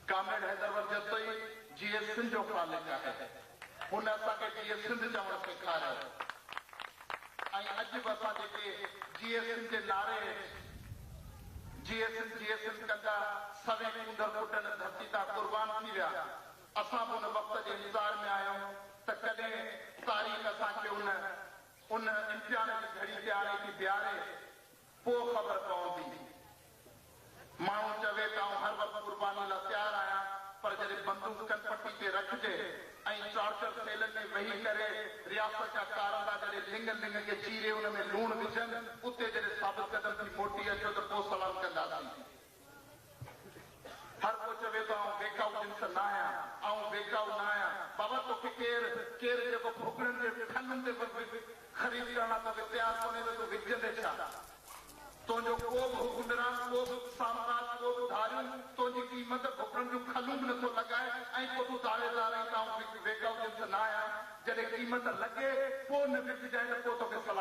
कामेड Haidar Jatoi GS Sindh जो ख़ालिक आहे हुन असांखे जीएस सिंध चवणु सेखारियो ऐं अॼु बि असां जेके जीएस सिंध जे नारे जीएस सिंध कंदा सवे कूंदड़ पुटनि धरती तां क़ुर्बान थी विया असां बि हुन वक़्त जे इंतज़ार में आहियूं त कॾहिं तारीख़ असांखे उन इम्तिहान जी घड़ी ते आणे थी बीहारे पोइ ख़बर पवंदी माण्हू चवे त आउं हर वक़्तु क़ुर्बानी लाइ तयारु आहियां पर जॾहिं बंदूक कनपटी ते रखिजे ऐं टॉर्चर सेलनि में वेही करे रियासत जा कारंदा जॾहिं लिंग खे चीरे हुन में लूण विझनि उते जॾहिं साबित क़दम थी मोटी अचो त पोइ सलाम कंदासीं हर को चवे थो आउं बेकाऊ जिन्स न आहियां आउं बेकाऊ न आहियां बाबा तोखे केरु जेको फुकड़नि जे खननि ते ख़रीद करण लाइ तोखे तयारु कोन्हे त तूं विझंदे छा तुंहिंजो को बि हुकुमरान को बि साम्राज को बि धारियूं तुंहिंजी क़ीमत फुकड़नि जूं खलूं बि नथो लॻाए ऐं पोइ तूं दावेदार आहीं त आउं बेकाऊ जिन्स न आहियां जॾहिं क़ीमत लॻे पोइ न विझजांइ त पोइ तोखे सलाम